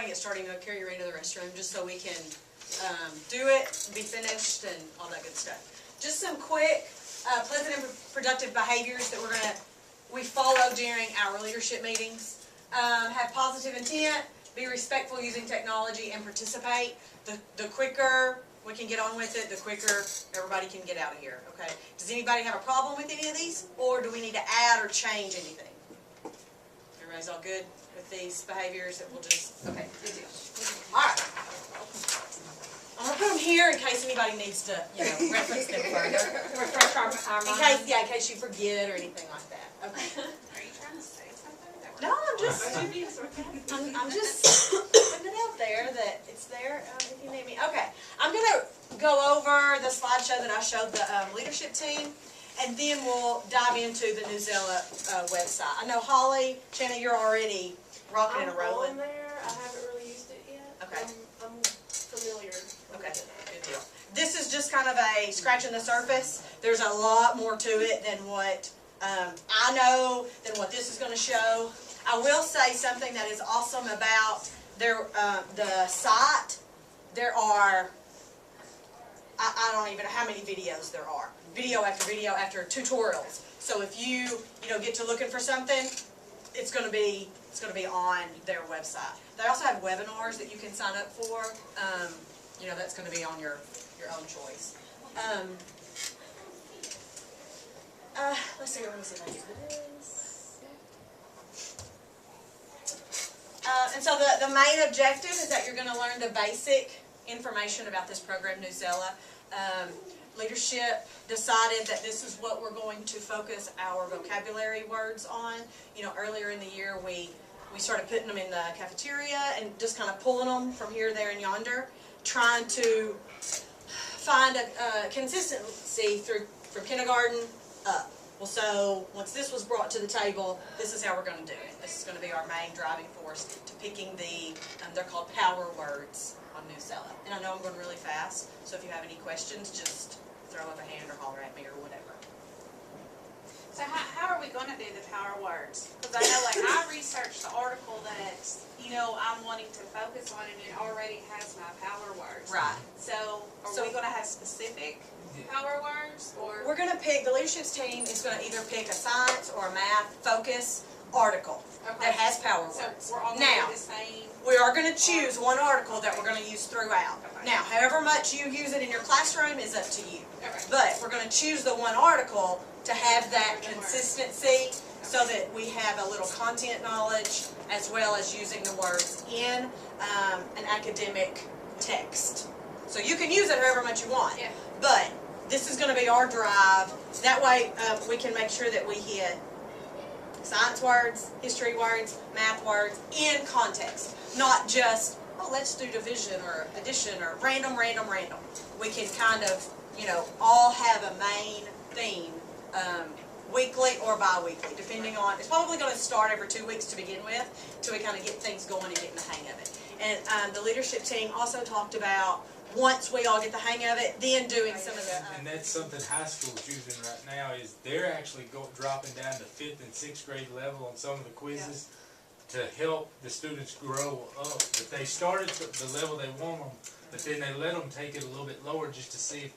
to get started, carry you into the restroom just so we can do it, be finished, and all that good stuff. Just some quick, pleasant and productive behaviors that we follow during our leadership meetings. Have positive intent, be respectful using technology, and participate. The quicker we can get on with it, the quicker everybody can get out of here, okay? Does anybody have a problem with any of these, or do we need to add or change anything? Everybody's all good with these behaviors that we'll just, okay, good deal. All right. I'm going to put them here in case anybody needs to, reference them further. Refresh our minds. In case you forget or anything like that. Okay. Are you trying to say something? No, I'm just putting it out there that it's there if you need me. Okay, I'm going to go over the slideshow that I showed the leadership team, and then we'll dive into the Newzella website. I know Holly, Shanna, you're already rocking and rolling. I'm on there. I haven't really used it yet. Okay. I'm familiar. Okay, good deal. This is just kind of a scratching the surface. There's a lot more to it than what I know, than what this is going to show. I will say something that is awesome about the site. There are, I don't even know how many videos there are. Video after tutorials. So if you get to looking for something, it's going to be on their website. They also have webinars that you can sign up for. That's going to be on your own choice. Let's see. Let me see if I can do this. And so the main objective is that you're going to learn the basic information about this program, Newzella. Leadership decided that this is what we're going to focus our vocabulary words on. Earlier in the year we started putting them in the cafeteria and just kind of pulling them from here, there, and yonder, trying to find a consistency from kindergarten up. Well, so once this was brought to the table, this is how we're going to do it. This is going to be our main driving force to picking they're called power words on Newzella. And I know I'm going really fast, so if you have any questions, just throw up a hand or holler at me or whatever. So how are we going to do the power words? Because I know, I researched the article that, I'm wanting to focus on, and it already has my power words. Right. So are we going to have specific power words? Or we're going to pick, the leadership team is going to either pick a science or a math focus article that has power words. So we're all now, the same. We are going to choose one article that we're going to use throughout. Okay. Now, however much you use it in your classroom is up to you. Okay. But we're going to choose the one article to have that consistency so that we have a little content knowledge as well as using the words in an academic text. So you can use it however much you want. Yeah. But this is going to be our drive. That way we can make sure that we hit science words, history words, math words in context. Not just, let's do division or addition or random. We can kind of, all have a main theme, weekly or bi-weekly, depending on, it's probably going to start every 2 weeks to begin with, till we kind of get things going and get in the hang of it. And the leadership team also talked about, once we all get the hang of it, then doing some of the... And that's something high school's using right now, is they're actually dropping down to 5th and 6th grade level on some of the quizzes to help the students grow up. But they started at the level they want them, but then they let them take it a little bit lower just to see if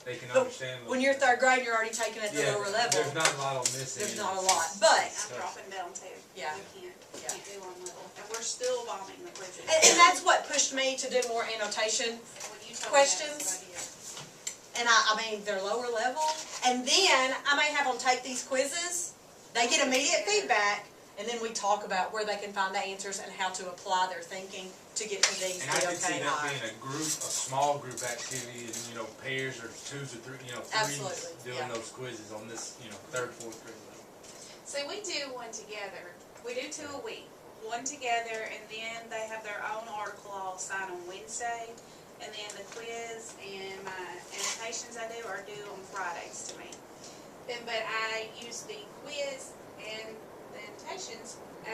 they can understand. When you're 3rd grade, you're already taking it to the lower level. There's not a lot on this. There's not a lot, but... I'm dropping down too. Yeah. We can't do on little. And we're still bombing the quizzes. And that's what pushed me to do more annotation When you told me that, questions. so And I mean, they're lower level. And then I may have them take these quizzes. They get immediate feedback, and then we talk about where they can find the answers and how to apply their thinking to get to these And I could see that high. being a small group activity, and pairs or 2s or 3s, Absolutely, doing those quizzes on this, 3rd, 4th grade level. So we do one together. We do 2 a week. One together, and then they have their own article I'll sign on Wednesday. And then the quiz and my annotations I do are due on Fridays to me. But I use the quiz and the annotations I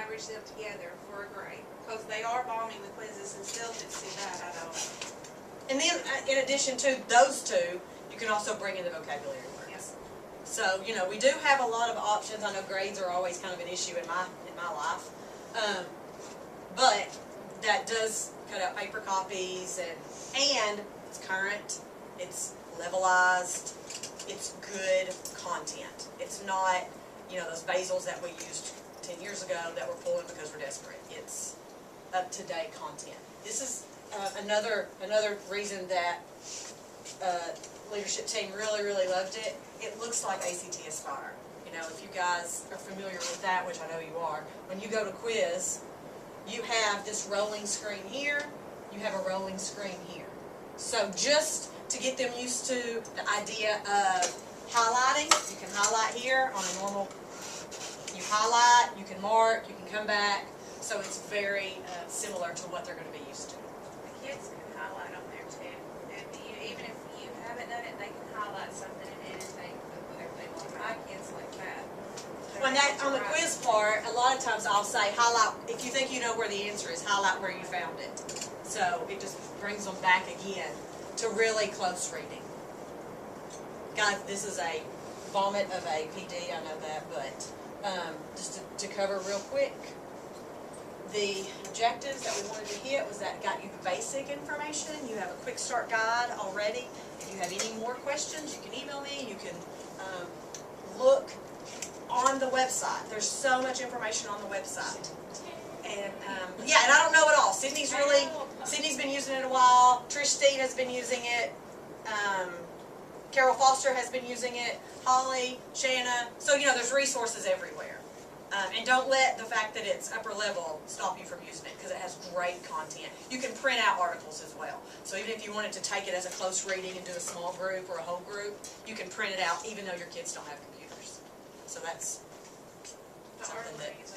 average them together for a grade. Because they are bombing the quizzes, and still, if it's too bad, I don't know. And then, in addition to those two, you can also bring in the vocabulary words. Yes. So, we do have a lot of options. I know grades are always kind of an issue in my life. But that does cut out paper copies, and it's current, it's levelized, it's good content. It's not, you know, those basils that we used 10 years ago that we're pulling because we're desperate. It's up-to-date content. This is another reason that leadership team really loved it. It looks like ACT Aspire. You know, if you guys are familiar with that, which I know you are, when you go to quiz, you have this rolling screen here, you have a rolling screen here. So just to get them used to the idea of highlighting, you can highlight here on a normal, you highlight, you can mark, you can come back. So it's very similar to what they're going to be used to. The kids can highlight on there too. And even if you haven't done it, they can highlight something and anything, whatever they want. My kids like that. When that, on the quiz part, a lot of times I'll say highlight, if you think you know where the answer is, highlight where you found it. So it just brings them back again to really close reading. Guys, this is a vomit of a PD, I know that, but just to cover real quick, the objectives that we wanted to hit was that got you the basic information. You have a quick start guide already. If you have any more questions, you can email me. You can look on the website. There's so much information on the website. And yeah, and I don't know it all. Sydney's been using it a while. Trish Steen has been using it. Carol Foster has been using it. Holly, Shanna. So, you know, there's resources everywhere. And don't let the fact that it's upper level stop you from using it, because it has great content. You can print out articles as well. So even if you wanted to take it as a close reading and do a small group or a whole group, you can print it out even though your kids don't have computers. So that's The something article that is